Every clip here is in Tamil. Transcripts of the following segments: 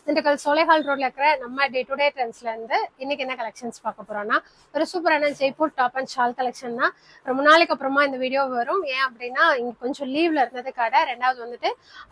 திண்டுக்கல் சோலைஹால் ரோட்ல இருக்கிற நம்ம டே டு டே ட்ரெண்ட்ஸ்ல இருந்து இன்னைக்கு என்ன கலெக்ஷன்ஸ் பார்க்க போறோம்னா ஒரு சூப்பரான Jaipur top and shawl collection தான். ரொம்ப நாளைக்கு அப்புறமா இந்த வீடியோ வரும். ஏன் அப்படின்னா இங்க கொஞ்சம் லீவ்ல இருந்தது கடை, ரெண்டாவது வந்துட்டு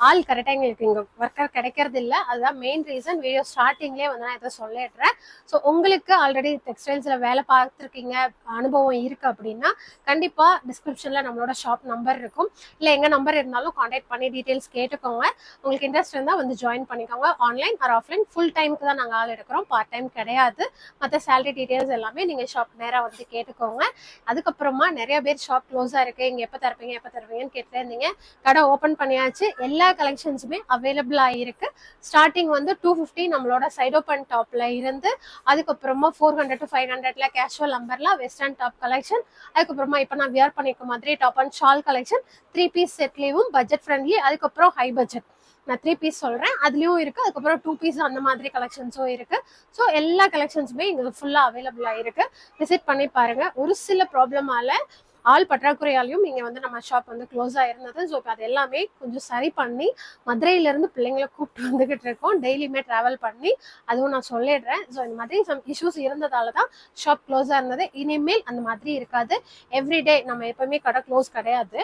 ஆள் கரெக்டா எங்களுக்கு இங்க ஒர்க்கர் கிடைக்கிறது இல்லை. அதுதான் மெயின் ரீசன். வீடியோ ஸ்டார்டிங்லேயே வந்து நான் இதை சொல்லிடுறேன். ஸோ உங்களுக்கு ஆல்ரெடி டெக்ஸ்டைல்ஸ்ல வேலை பார்த்துருக்கீங்க, அனுபவம் இருக்கு அப்படின்னா கண்டிப்பா டிஸ்கிரிப்ஷன்ல நம்மளோட ஷாப் நம்பர் இருக்கும், இல்லை எங்க நம்பர் இருந்தாலும் கான்டாக்ட் பண்ணி டீட்டெயில்ஸ் கேட்டுக்கோங்க. உங்களுக்கு இன்ட்ரெஸ்ட் இருந்தால் வந்து ஜாயின் பண்ணிக்கோங்க. ஆன்லைன் ஆர் ஆஃப்லைன் ஃபுல் டைமுக்கு தான் நாங்கள் ஆள் எடுக்கிறோம், பார்ட் டைம் கிடையாது. மற்ற சேலரி டீட்டெயில்ஸ் எல்லாமே நீங்கள் ஷாப் நேராக வந்து கேட்டுக்கோங்க. அதுக்கப்புறமா நிறைய பேர் ஷாப் க்ளோஸாக இருக்கு, இங்கே எப்போ தருவீங்கன்னு கேட்டுட்டே இருந்தீங்க. கடை ஓப்பன் பண்ணியாச்சு. எல்லா கலெக்ஷன்ஸுமே அவைலபிளாக இருக்கு. ஸ்டார்டிங் வந்து 250 நம்மளோட சைட் ஓப்பன் டாப்ல இருந்து, அதுக்கப்புறமா 400 to 500 கேஷுவல் நம்பர்ல வெஸ்டர்ன் டாப் கலெக்ஷன், அதுக்கப்புறமா இப்போ நான் வியர் பண்ணிக்க மாதிரி top and shawl collection, 3 piece செட்லேயும் பட்ஜெட் ஃப்ரெண்ட்லி, அதுக்கப்புறம் ஹை பட்ஜெட். நான் 3 பீஸ் சொல்றேன், அதுலயும் இருக்கு. அதுக்கப்புறம் 2 பீஸ் அந்த மாதிரி கலெக்ஷன்ஸும் இருக்கு. ஸோ எல்லா கலெக்ஷன்ஸுமே இங்க ஃபுல்லா அவைலபிளா இருக்கு. விசிட் பண்ணி பாருங்க. ஒரு சில ப்ராப்ளமால ஆள் பற்றாக்குறையாலையும் இங்கே வந்து நம்ம ஷாப் வந்து க்ளோஸ் ஆயிருந்தது. ஸோ இப்போ அது எல்லாமே கொஞ்சம் சரி பண்ணி மதுரையிலேருந்து பிள்ளைங்களை கூப்பிட்டு வந்துகிட்டு இருக்கோம். டெய்லியுமே ட்ராவல் பண்ணி, அதுவும் நான் சொல்லிடுறேன். ஸோ இந்த மாதிரி சம் இஷ்யூஸ் இருந்ததால தான் ஷாப் க்ளோஸாக இருந்தது. இனிமேல் அந்த மாதிரி இருக்காது. எவ்ரிடே நம்ம எப்பவுமே கடை க்ளோஸ் கிடையாது.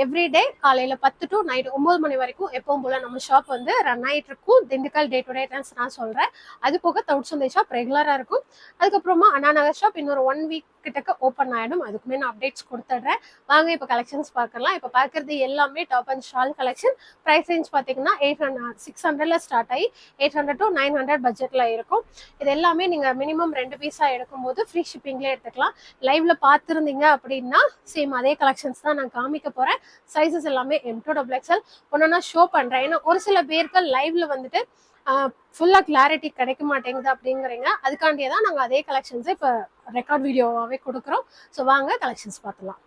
எவ்ரிடே காலையில் 10 to நைட் 9 மணி வரைக்கும் எப்பவும் போல நம்ம ஷாப் வந்து ரன் ஆகிட்டு இருக்கும். Dindigul day to day trends நான் சொல்கிறேன். அது போக தவுட்சந்தை ஷாப் ரெகுலராக இருக்கும். அதுக்கப்புறமா அண்ணா நகர் ஷாப் இன்னொரு 1 வீக் கிட்டக்க ஓப்பன் ஆகிடும். அதுக்குமே நான் அப்டேட்ஸ் கொடுத்துட்றேன். வாங்க இப்போ கலெக்ஷன்ஸ் பார்க்கலாம். இப்போ பார்க்குறது எல்லாமே top and shawl collection. Price range பார்த்தீங்கன்னா 600ல ஸ்டார்ட் ஆகி 800 to 900 பட்ஜெட்டில் இருக்கும். இது எல்லாமே நீங்கள் மினிமம் 2 பீஸாக எடுக்கும்போது ஃப்ரீ ஷிப்பிங்லேயே எடுத்துக்கலாம். லைவ்ல பார்த்துருந்தீங்க அப்படின்னா சேம் அதே கலெக்ஷன்ஸ் தான் நான் காமிக்க போகிறேன். சைஸஸ் எல்லாமே M2 XXL ஒன்றா ஷோ பண்ணுறேன். ஏன்னா ஒரு சில பேருக்கு லைவ்ல வந்துட்டு ஃபுல்லாக கிளாரிட்டி கிடைக்க மாட்டேங்குது அப்படிங்கிறீங்க. அதுக்காண்டியே தான் நாங்கள் அதே கலெக்ஷன்ஸை இப்போ ரெக்கார்ட் வீடியோவாகவே கொடுக்குறோம். ஸோ வாங்க கலெக்ஷன்ஸ் பார்த்துலாம்.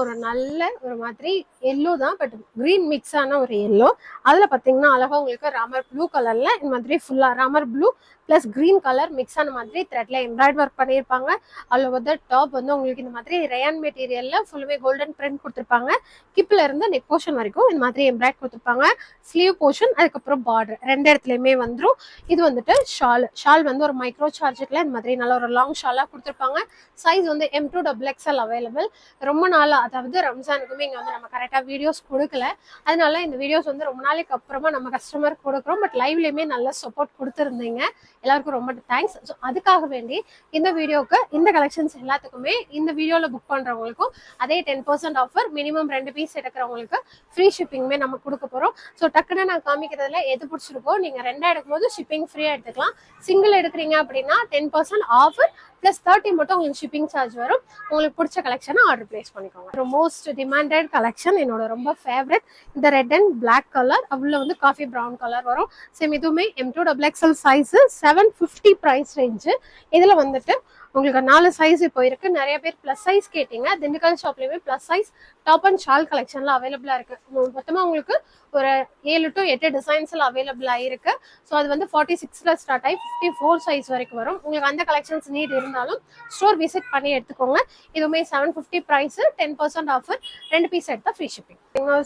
ஒரு நல்ல ஒரு மாதிரி எல்லோ தான், பட் கிரீன் மிக்ஸ் ஆன ஒரு எல்லோ. அதுல பாத்தீங்கன்னா அழகா உங்களுக்கு ராமர் ப்ளூ கலர்ல இந்த மாதிரி ஃபுல்லா Ramar blue plus green colour mix ஆன மாதிரி த்ரெட்ல எம்ப்ராய்டரி ஒர்க் பண்ணியிருப்பாங்க. அதில் வந்து டாப் வந்து உங்களுக்கு இந்த மாதிரி ரயான் மெட்டீரியல்ல ஃபுல்லுமே கோல்டன் பிரிண்ட் கொடுத்துருப்பாங்க. கிப்ல இருந்து நெக் போர்ஷன் வரைக்கும் இந்த மாதிரி எம்ப்ராய்டரி கொடுத்துருப்பாங்க. ஸ்லீவ் போர்ஷன், அதுக்கப்புறம் பார்டர் ரெண்டு இடத்துலயுமே வந்துடும். இது வந்துட்டு ஷால் வந்து ஒரு மைக்ரோ சார்ஜெட்ல இந்த மாதிரி நல்ல ஒரு லாங் ஷாலா கொடுத்துருப்பாங்க. சைஸ் வந்து M2 XXL அவைலபிள். ரொம்ப நாள், அதாவது ரம்ஜானுக்குமே இங்க வந்து நம்ம கரெக்டா வீடியோஸ் கொடுக்கல. அதனால இந்த வீடியோஸ் வந்து ரொம்ப நாளைக்கு அப்புறமா நம்ம கஸ்டமர் கொடுக்குறோம். பட் லைவ்லயுமே நல்ல சப்போர்ட் கொடுத்துருந்தீங்க. எல்லாருக்கும் ரொம்ப தேங்க்ஸ். ஸோ அதுக்காக வேண்டி இந்த வீடியோக்கு இந்த கலெக்ஷன்ஸ் எல்லாத்துக்குமே இந்த வீடியோல புக் பண்றவங்களுக்கும் அதே 10% ஆஃபர். மினிமம் 2 பீஸ் எடுக்கிறவங்களுக்கு ஃப்ரீ ஷிப்பிங்குமே நம்ம கொடுக்க போறோம். ஸோ டக்குன்னு நான் காமிக்கிறதுல எது பிடிச்சிருக்கோ நீங்க 2 எடுக்கும்போது ஷிப்பிங் ஃப்ரீயா எடுத்துக்கலாம். சிங்கிள் எடுக்கிறீங்க அப்படின்னா 10% ஆஃபர் பிளஸ் 30 மட்டும் உங்களுக்கு ஷிப்பிங் சார்ஜ் வரும். உங்களுக்கு பிடிச்ச கலெக்ஷனை ஆர்டர் பிளேஸ் பண்ணிக்கோங்க. மோஸ்ட் டிமாண்டட் கலெக்ஷன், என்னோட ரொம்ப ஃபேவரட் இந்த ரெட் அண்ட் பிளாக் கலர். அவ்வளோ வந்து காஃபி ப்ரௌன் கலர் வரும். சேம் இதுவுமே M2 XXL size 750 price range. இதுல வந்துட்டு உங்களுக்கு 4 சைஸ் இப்போ இருக்கு. நிறைய பேர் பிளஸ் சைஸ் கேட்டீங்க. திண்டுக்கல் ஷாப்லயுமே plus size top and shawl கலெக்ஷன்ல அவைலபிளா இருக்கு. மொத்தமா உங்களுக்கு ஒரு 7 to 8 டிசைன்ஸ்ல அவைலபிளா இருக்கு. ஸோ அது வந்து 46ல ஸ்டார்ட் ஆகி 54 சைஸ் வரைக்கும் வரும். உங்களுக்கு அந்த கலெக்ஷன்ஸ் நீட் இருந்தாலும் ஸ்டோர் விசிட் பண்ணி எடுத்துக்கோங்க. இதுவுமே 750 ப்ரைஸ், 10% ஆஃபர், 2 பீஸ் எடுத்தா ஃப்ரீ ஷிப்பிங்.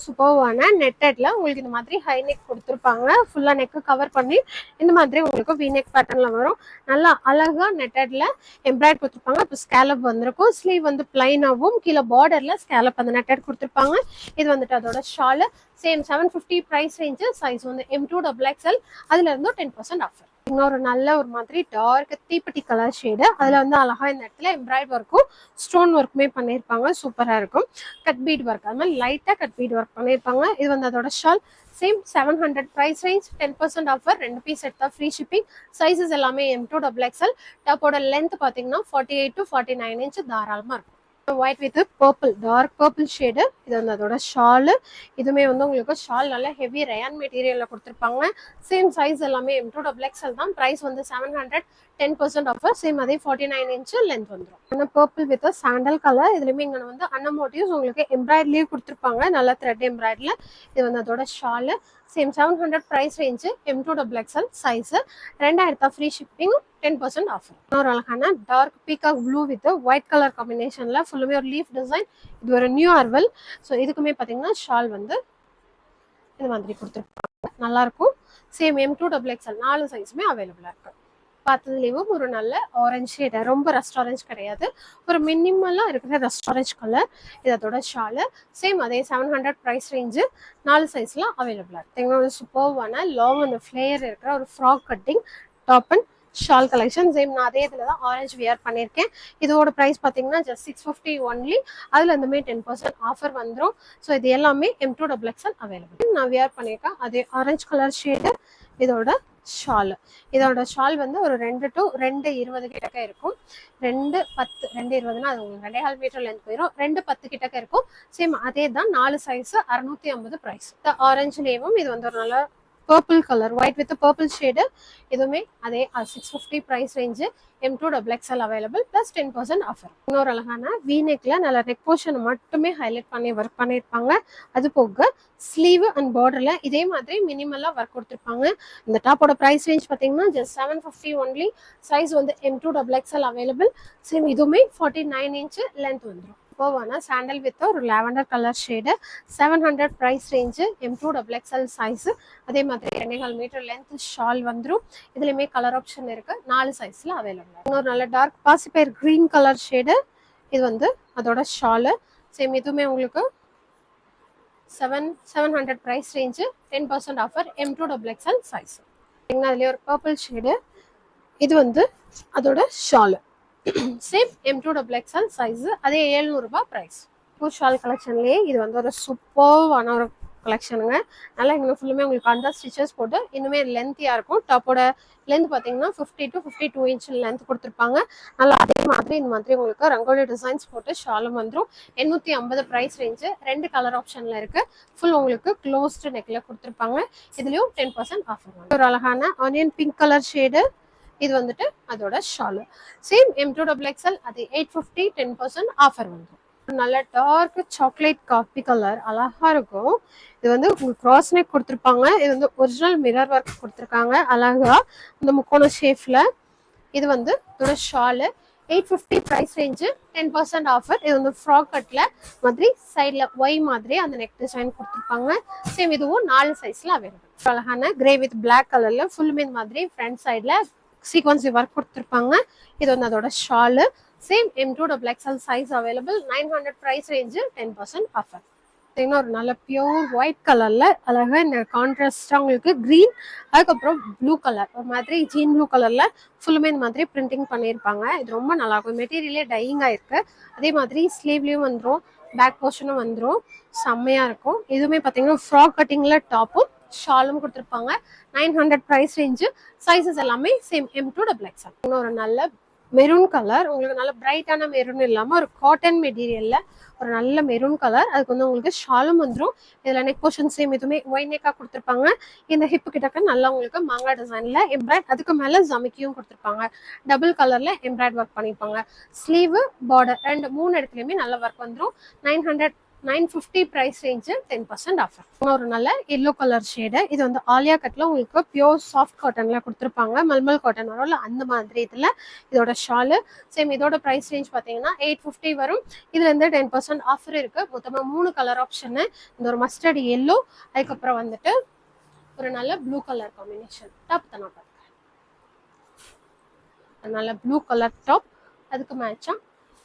சூப்பர்வான நெட்டட்ல உங்களுக்கு இந்த மாதிரி ஹை நெக் கொடுத்துருப்பாங்க. ஃபுல்லா நெக் கவர் பண்ணி இந்த மாதிரி உங்களுக்கு வி நெக் பேட்டர்ன்ல வரும். நல்லா அழகா நெட்டட்ல எம்ப்ராய்டரி கொடுத்துருப்பாங்க. இப்போ ஸ்கேலப் வந்திருக்கும். ஸ்லீவ் வந்து பிளைனாகவும் கீழே பார்டர்ல ஸ்கேலப் அந்த நெட்டட் கொடுத்துருப்பாங்க. இது வந்துட்டு அதோட shawl. Same 750 price range. Size வந்து M2 XXL. அதுல இருந்தும் 10% ஆஃபர். இன்னொரு நல்ல ஒரு மாதிரி டார்க் தீப்பெட்டி கலர் ஷேடு. அதுல வந்து அழகா இந்த இடத்துல எம்ப்ராய்டரி ஒர்க்கும் ஸ்டோன் ஒர்க்குமே பண்ணியிருப்பாங்க. சூப்பரா இருக்கும். கட் பீட் ஒர்க், அது மாதிரி லைட்டா கட் பீட் ஒர்க் பண்ணியிருப்பாங்க. இது வந்து அதோட shawl. Same 700 price range, 10% offer, 2 piece எடுத்தா ஃப்ரீ ஷிப்பிங். சைஸஸ் எல்லாமே M2 XXL. டாப்போட லென்த் பாத்தீங்கன்னா 48 to 49 இன்ச் தாராளமா இருக்கும். White with purple, dark purple shade. இது வந்து அதோட ஷாலு. இதுவுமே வந்து உங்களுக்கு ஷால் நல்ல ஹெவி ரயான் மெட்டீரியல்ல கொடுத்துருப்பாங்க. சேம் சைஸ் எல்லாமே M2 XXL தான். ப்ரைஸ் வந்து 700, 10% ஆஃபர். சேம் அதே 49 இன்ச் லென்த் வந்துடும். Purple with sandal colour. இதுலயுமே இங்க வந்து அன்னமோட்டிவ்ஸ் உங்களுக்கு எம்ப்ராய்டரிலேயே கொடுத்துருப்பாங்க. நல்ல த்ரெட் எம்ப்ராய்டரில. இது வந்து அதோட shawl. Same 700 price range. M2 XXL size. 2 எடுத்தா ஃப்ரீ ஷிப்பிங், 10% ஆஃபர். இன்னொரு அழகான dark peacock blue with white colour காம்பினேஷன்ல ஃபுல்லுமே ஒரு லீஃப் டிசைன். இது ஒரு நியூ அர்வல். ஸோ இதுக்குமே பார்த்தீங்கன்னா ஷால் வந்து இது மாதிரி கொடுத்துருப்பாங்க. நல்லா இருக்கும். சேம் M2 XXL 4 சைஸுமே அவைலபிளா இருக்கு. பார்த்ததுலேயும் ஒரு நல்ல ஆரஞ்சு ஷேட், ரொம்ப ரஸ்ட் ஆரஞ்சு கிடையாது, ஒரு மினிமலாக இருக்கிற ரஸ்ட் ஆரஞ்சு கலர். இதோட ஷாலு சேம் அதே 700 ப்ரைஸ் ரேஞ்சு, 4 சைஸில் அவைலபிளாக இருக்குது. ஒரு சூப்பர்வான லாங் அந்த ஃப்ளேயர் இருக்கிற ஒரு frock cutting top and shawl collection. Same நான் அதே இதில் தான் ஆரஞ்சு வியர் பண்ணியிருக்கேன். இதோட ப்ரைஸ் பார்த்தீங்கன்னா ஜஸ்ட் 650 ஒன்லி. அதில் இருந்துமே 10% ஆஃபர் வந்துடும். ஸோ இது எல்லாமே M2 XXL அவைலபிள். நான் வியர் பண்ணியிருக்கேன் அதே ஆரஞ்சு கலர் ஷேடு. இதோட ஷால் வந்து ஒரு 2 to 2:20 கிட்டக்க இருக்கும். 2:10 2:20னா அது உங்களுக்கு 2.5 மீட்டர் லென்த் போயிடும். 2:10 கிட்டக்க இருக்கும். சேம் அதே தான் 4 சைஸ் 650 ப்ரைஸ். ஆரஞ்சுலேயும் இது வந்து ஒரு நல்ல purple colour, white with purple shade. இதுவுமே அதே 650 price range. M2 XXL available plus 10% offer. இன்னொரு அழகான வீநெக்ல நல்ல நெக் போர்ஷனை மட்டுமே ஹைலைட் பண்ணி ஒர்க் பண்ணியிருப்பாங்க. அது போக ஸ்லீவ் அண்ட் பார்டர்ல இதே மாதிரி மினிமலா ஒர்க் கொடுத்துருப்பாங்க. இந்த டாப்போட ப்ரைஸ் ரேஞ்ச் பார்த்தீங்கன்னா ஜஸ்ட் 750 ஒன்லி. சைஸ் வந்து M2 XXL அவைலபிள். சேம் இதுவுமே 49 இன்ச் லென்த் வந்துடும். போவானா சாண்டல் வித் ஒரு lavender colour shade, 700 price range. M2 XXL size. அதே மாதிரி 2.5 மீட்டர் லென்த் ஷால் வந்துடும். இதுலையுமே கலர் ஆப்ஷன் இருக்கு, 4 சைஸ்ல அவைலபிள். இன்னொரு நல்ல டார்க் பாசிப்பயர் கிரீன் கலர் ஷேடு. இது வந்து அதோட ஷாலு. சேம் இதுவுமே உங்களுக்கு 700 price range, 10% offer. M2 XXL size. அதுலேயே ஒரு பர்பிள் ஷேடு. இது வந்து அதோட shawl. Same M2 XXL size. அதே 700 ரூபாய் ப்ரைஸ். ஷால் கலெக்ஷன்லேயே இது வந்து ஒரு சூப்பர்வான ஒரு கலெக்ஷனுங்க. நல்லா இங்கே ஃபுல்லுமே உங்களுக்கு அந்த ஸ்டிச்சஸ் போட்டு இன்னுமே லென்த்தியாக இருக்கும். டாப்போட லென்த் பார்த்தீங்கன்னா 50 to 52 இன்ச் லென்த் கொடுத்துருப்பாங்க. நல்லா அதே மாதிரி இந்த மாதிரி உங்களுக்கு ரங்கோலி டிசைன்ஸ் போட்டு ஷாலும் வந்துடும். 850 ப்ரைஸ் ரேஞ்சு. 2 கலர் ஆப்ஷனில் இருக்குது. ஃபுல் உங்களுக்கு க்ளோஸ்டு நெக்கில் கொடுத்துருப்பாங்க. இதுலேயும் 10% ஆஃபர். ஒரு அழகான ஆனியன் பிங்க் கலர் ஷேடு. இது வந்துட்டு அதோட ஷாலு. சேம் M2 XXL அது 850, 10% ஆஃபர் வந்துடும். நல்ல டார்க் சாக்லேட் காபி கலர் அழகா இருக்கும். இது வந்து உங்களுக்கு கிராஸ் நெக் கொடுத்துருப்பாங்க. இது வந்து ஒரிஜினல் மிரர் ஒர்க் கொடுத்துருக்காங்க அழகா இந்த முக்கோண ஷேப்ல. இது வந்து இதோட ஷாலு. 850 price range, 10% offer. இது வந்து ஃப்ராக் கட்ல மாதிரி சைட்ல ஒய் மாதிரி அந்த நெக் டிசைன் கொடுத்துருப்பாங்க. சேம் இதுவும் 4 சைஸ்ல அவைலபிள். அழகான கிரே வித் பிளாக் கலர்ல ஃபுல்லுமே மாதிரி ஃப்ரண்ட் சைட்ல சீக்வன்ஸ் ஒர்க் கொடுத்துருப்பாங்க. இது வந்து அதோட shawl. Same M2 XXL size available. 900 price range, 10% offer. ஒரு நல்ல பியூர் ஒயிட் கலர்ல அழகா இந்த கான்ட்ராஸ்டா உங்களுக்கு கிரீன், அதுக்கப்புறம் ப்ளூ கலர் ஒரு மாதிரி ஜீன் ப்ளூ கலர்ல ஃபுல்லுமே இந்த மாதிரி பிரிண்டிங் பண்ணியிருப்பாங்க. இது ரொம்ப நல்லா இருக்கும். மெட்டீரியலே டையிங் ஆயிருக்கு. அதே மாதிரி ஸ்லீவ்லயும் வந்துடும், பேக் போர்ஷனும் வந்துடும். செம்மையா இருக்கும். இதுவுமே பார்த்தீங்கன்னா ஃப்ராக் கட்டிங்ல டாப்பும் ஷாலும் கொடுத்துருப்பாங்க. 900 ப்ரைஸ் ரேஞ்சு. சைஸஸ் எல்லாமே சேம் M2 XXL. இன்னொரு நல்ல மெரூன் கலர், உங்களுக்கு நல்ல பிரைட்டான மெரூன் இல்லாமல் ஒரு காட்டன் மெட்டீரியல்ல ஒரு நல்ல மெரூன் கலர். அதுக்கு வந்து உங்களுக்கு ஷாலும் வந்துடும். இதில் நெக் போர்ஷன் சேம் இதுவுமே ஒய் நெக்காக கொடுத்துருப்பாங்க. இந்த ஹிப்பு கிட்டக்க நல்லா உங்களுக்கு மாங்காய் டிசைனில் எம்ப்ராய்ட், அதுக்கு மேலே ஜமிக்கியும் கொடுத்துருப்பாங்க. டபுள் கலரில் எம்ப்ராய்ட் ஒர்க் பண்ணியிருப்பாங்க. ஸ்லீவு பார்டர் 3 இடத்துலையுமே நல்ல ஒர்க் வந்துடும். 950 ப்ரைஸ் ரேஞ்சு, 10% ஆஃபர். ஒரு நல்ல எல்லோ கலர் ஷேடு. இது வந்து ஆலியா கட்ல உங்களுக்கு பியோர் சாஃப்ட் காட்டன்ல கொடுத்துருப்பாங்க. மல்மல் காட்டன் வரும்ல அந்த மாதிரி இதில். இதோட ஷாலு. சேம் இதோட ப்ரைஸ் ரேஞ்ச் பார்த்தீங்கன்னா 850 வரும். இதுல இருந்து 10% ஆஃபர் இருக்கு. மொத்தமாக 3 கலர் ஆப்ஷனு. இந்த ஒரு மஸ்டர்ட் எல்லோ, அதுக்கப்புறம் வந்துட்டு ஒரு நல்ல ப்ளூ கலர் காம்பினேஷன் டாப் தான் நான் பார்க்குறேன். நல்ல ப்ளூ கலர் டாப், அதுக்கு மேட்சா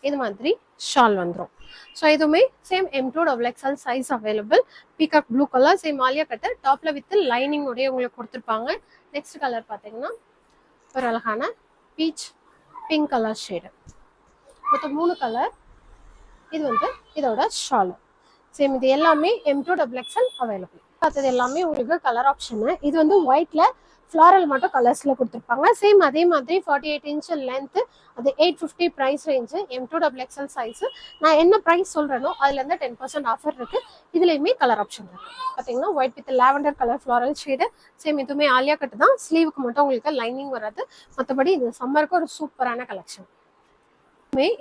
இது மாதிரி ஷால் வந்துடும். ஸோ இதுவுமே same M2 XXL size available. Peacock blue colour, same Alia cut டாப்ல வித் லைனிங் உடைய உங்களுக்கு கொடுத்துருப்பாங்க. நெக்ஸ்ட் கலர் பார்த்தீங்கன்னா ஒரு அழகான பீச் பிங்க் கலர் ஷேடு. மொத்தம் 3 கலர். இது வந்து இதோட ஷாலு. சேம் இது எல்லாமே M2 XXL அவைலபிள். பார்த்தது எல்லாமே உங்களுக்கு கலர் ஆப்ஷனு. இது வந்து ஒயிட்ல ஃப்ளாரல் மட்டும் கலர்ஸ்ல கொடுத்துருப்பாங்க. சேம் அதே மாதிரி 48 இன்ச் லென்த். அது 850 price range. M2 XXL size. நான் என்ன ப்ரைஸ் சொல்றேனோ அதுல இருந்து 10% ஆஃபர் இருக்கு. இதுலயுமே கலர் ஆப்ஷன் இருக்கு. பாத்தீங்கன்னா white with lavender colour floral shade. Same இதுவுமே ஆலியா கட்டு தான். ஸ்லீவுக்கு மட்டும் உங்களுக்கு லைனிங் வராது. மற்றபடி இது சம்மருக்கு ஒரு சூப்பரான கலெக்ஷன்.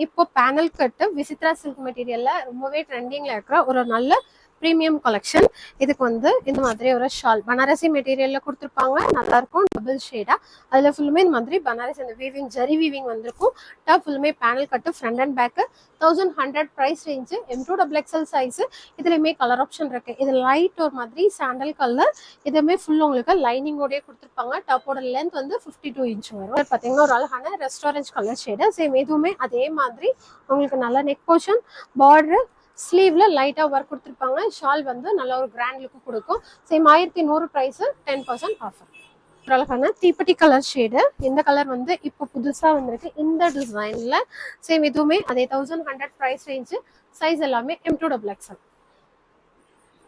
இப்போ பேனல் கட்டு விசித்ரா சில்க் மெட்டீரியல்ல ரொம்பவே ட்ரெண்டிங்ல இருக்கிற ஒரு நல்ல ப்ரீமியம் கலெக்ஷன். இதுக்கு வந்து இந்த மாதிரி ஒரு ஷால் பனாரசி மெட்டீரியல்ல கொடுத்துருப்பாங்க. நல்லா இருக்கும், டபுள் ஷேடா. அதுல ஃபுல்லுமே இந்த மாதிரி பனாரசி அந்த வீவிங் ஜரி வீவிங் வந்திருக்கும். டாப் ஃபுல்லுமே panel cut, front and back. 1100 price range. M2XXL size. இதுலயுமே கலர் ஆப்ஷன் இருக்கு. இது லைட் ஒரு மாதிரி சாண்டல் கலர். இதுவுமே ஃபுல் உங்களுக்கு லைனிங்கோடய கொடுத்துருப்பாங்க. டாப்போட லென்த் வந்து 52 இன்ச் வரும். பாத்தீங்கன்னா ஒரு அழகான ரெஸ்டாரண்ட் கலர் ஷேடு. சேம் இதுவுமே அதே மாதிரி உங்களுக்கு நல்ல நெக் போர்ஷன், பார்டர், ஸ்லீவ்ல லைட்டா ஒர்க் கொடுத்துருப்பாங்க. ஷால் வந்து நல்ல ஒரு கிராண்ட் லுக் கொடுக்கும். Same 1100 price, 10% offer. அழகான தீப்பெட்டி கலர் ஷேடு. இந்த கலர் வந்து இப்போ புதுசா வந்திருக்கு இந்த டிசைன்ல. சேம் இதுவுமே அதே 1100 பிரைஸ் ரேஞ்சு. சைஸ் எல்லாமே M2XXL.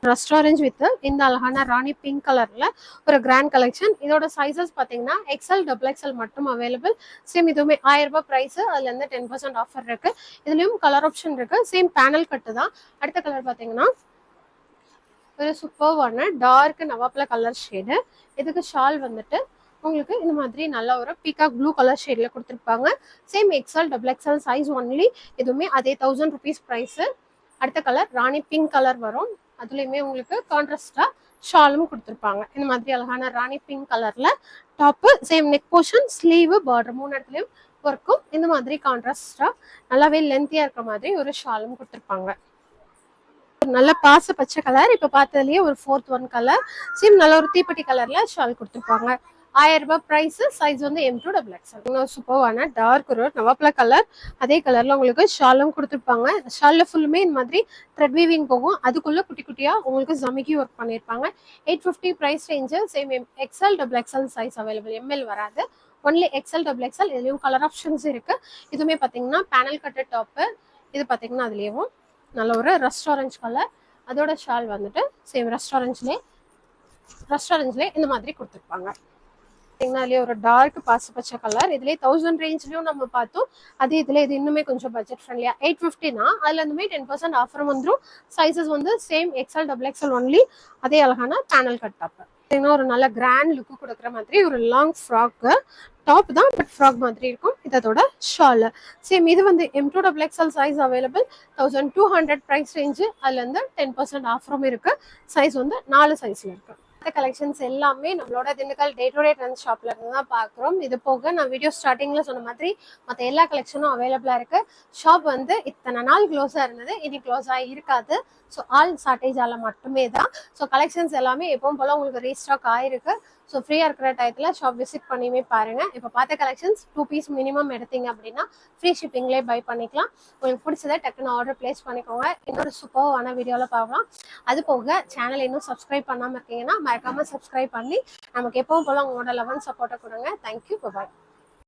ரெஸ்டாரண்ட் வித் இந்த அழகான ராணி பிங்க் கலர்ல ஒரு கிராண்ட் கலெக்ஷன். இதோட சைசஸ் பாத்தீங்கன்னா XL, XXL மட்டும் அவைலபிள். சேம் இதுவுமே 1000 ரூபாய் பிரைஸ். அதுல இருந்து 10% ஆஃபர் இருக்கு. இதுலயும் கலர் ஆப்ஷன் இருக்கு. சேம் பேனல் கட்டு தான். அடுத்த கலர் பாத்தீங்கன்னா ஒரு சூப்பர்வான டார்க் நவாப்ல கலர் ஷேடு. இதுக்கு ஷால் வந்துட்டு உங்களுக்கு இந்த மாதிரி நல்ல ஒரு பீகாக் ப்ளூ கலர் ஷேட்ல கொடுத்துருப்பாங்க. Same XL, XXL size only. இதுவுமே அதே 1000 ருபீஸ் பிரைஸ். அடுத்த கலர் ராணி பிங்க் கலர் வரும். அதுலயுமே உங்களுக்கு கான்ட்ராஸ்டா ஷாலும் கொடுத்துருப்பாங்க. இந்த மாதிரி அழகான ராணி பிங்க் கலர்ல top. Same neck portion, sleeve, border 3 இடத்துலயும் ஒர்க்கும் இந்த மாதிரி கான்ட்ராஸ்டா நல்லாவே லென்த்தியா இருக்கிற மாதிரி ஒரு ஷாலும் கொடுத்துருப்பாங்க. நல்ல பாச பச்சை கலர். இப்ப பார்த்ததுலயே ஒரு 4th ஒன் கலர். சேம் நல்ல ஒரு தீப்பெட்டி கலர்ல ஷால் கொடுத்துருப்பாங்க. 1000 ரூபாய் பிரைஸ். சைஸ் வந்து M2XXL. சூப்பர்வான டார்க் ஒரு நவாப்ல கலர். அதே கலர்ல உங்களுக்கு ஷாலும் கொடுத்துருப்பாங்க. ஷால்ல ஃபுல்லுமே இந்த மாதிரி த்ரெட் வீவிங் போகும். அதுக்குள்ள குட்டி குட்டியா உங்களுக்கு ஜமிக்கி ஒர்க் பண்ணிருப்பாங்க. 850 price range. Same XL, XXL size available. ML வராது. Only XL, XXL. இதுலயும் கலர் ஆப்ஷன்ஸ் இருக்கு. இதுவுமே பாத்தீங்கன்னா பேனல் கட்டு டாப்பு. இது பாத்தீங்கன்னா அதுலயும் நல்ல ஒரு ரெஸ்டாரண்ட் கலர். அதோட ஷால் வந்துட்டு சேம் ரெஸ்டாரண்ட்ஸ்லேயே இந்த மாதிரி கொடுத்துருப்பாங்க. அதுலயே ஒரு டார்க் பாசி பச்சை கலர். இதுலயே 1000 ரேஞ்ச்லயும் நம்ம பார்த்தோம். அது இதுல இது இன்னுமே கொஞ்சம் பட்ஜெட் ஃப்ரெண்ட்லியா 850னா அதுல இருந்துமே 10% ஆஃபர் வந்துடும். சைசஸ் வந்து சேம் XL, XXL ஒன்லி. அதே அழகான பேனல் கட் டாப். ஒரு நல்ல கிராண்ட் லுக் கொடுக்குற மாதிரி ஒரு லாங் ஃப்ராக் டாப் தான், பட் ஃப்ராக் மாதிரி இருக்கும். இதோட ஷால் சேம். இது வந்து M2XXL size available. 1200 price range. அதுல இருந்து 10% ஆஃபரும் இருக்கு. சைஸ் வந்து 4 சைஸ்ல இருக்கு. இந்த கலெக்ஷன்ஸ் எல்லாமே நம்மளோட Dindigul day to day trends ஷாப்ல இருந்து தான் பாக்குறோம். இது போக நான் வீடியோ ஸ்டார்டிங்ல சொன்ன மாதிரி மற்ற எல்லா கலெக்ஷனும் அவைலபிளா இருக்கு. ஷாப் வந்து இத்தனை நாள் க்ளோஸா இருந்தது, இனி க்ளோஸா இருக்காது. ஸோ ஆல் ஷார்டேஜால மட்டுமே தான். ஸோ கலெக்ஷன்ஸ் எல்லாமே எப்பவும் போல உங்களுக்கு ரீஸ்டாக் ஆயிருக்கு. ஸோ ஃப்ரீயா இருக்கிற டயத்துல ஷாப் விசிட் பண்ணியுமே பாருங்க. இப்போ பார்த்த கலெக்ஷன்ஸ் 2 பீஸ் மினிமம் எடுத்தீங்க அப்படின்னா ஃப்ரீ ஷிப்பிங்லேயே பை பண்ணிக்கலாம். உங்களுக்கு பிடிச்சதை டக்குன்னு ஆர்டர் பிளேஸ் பண்ணிக்கோங்க. இன்னொரு சூப்பரான வீடியோவில் பார்க்கலாம். அது போக சேனல் இன்னும் சப்ஸ்கிரைப் பண்ணாமல் இருக்கீங்கன்னா மறக்காம சப்ஸ்கிரைப் பண்ணி நமக்கு எப்பவும் போல உங்களோட லவ் அண்ட் சப்போர்ட்டை கொடுங்க. தேங்க்யூ, பாய்.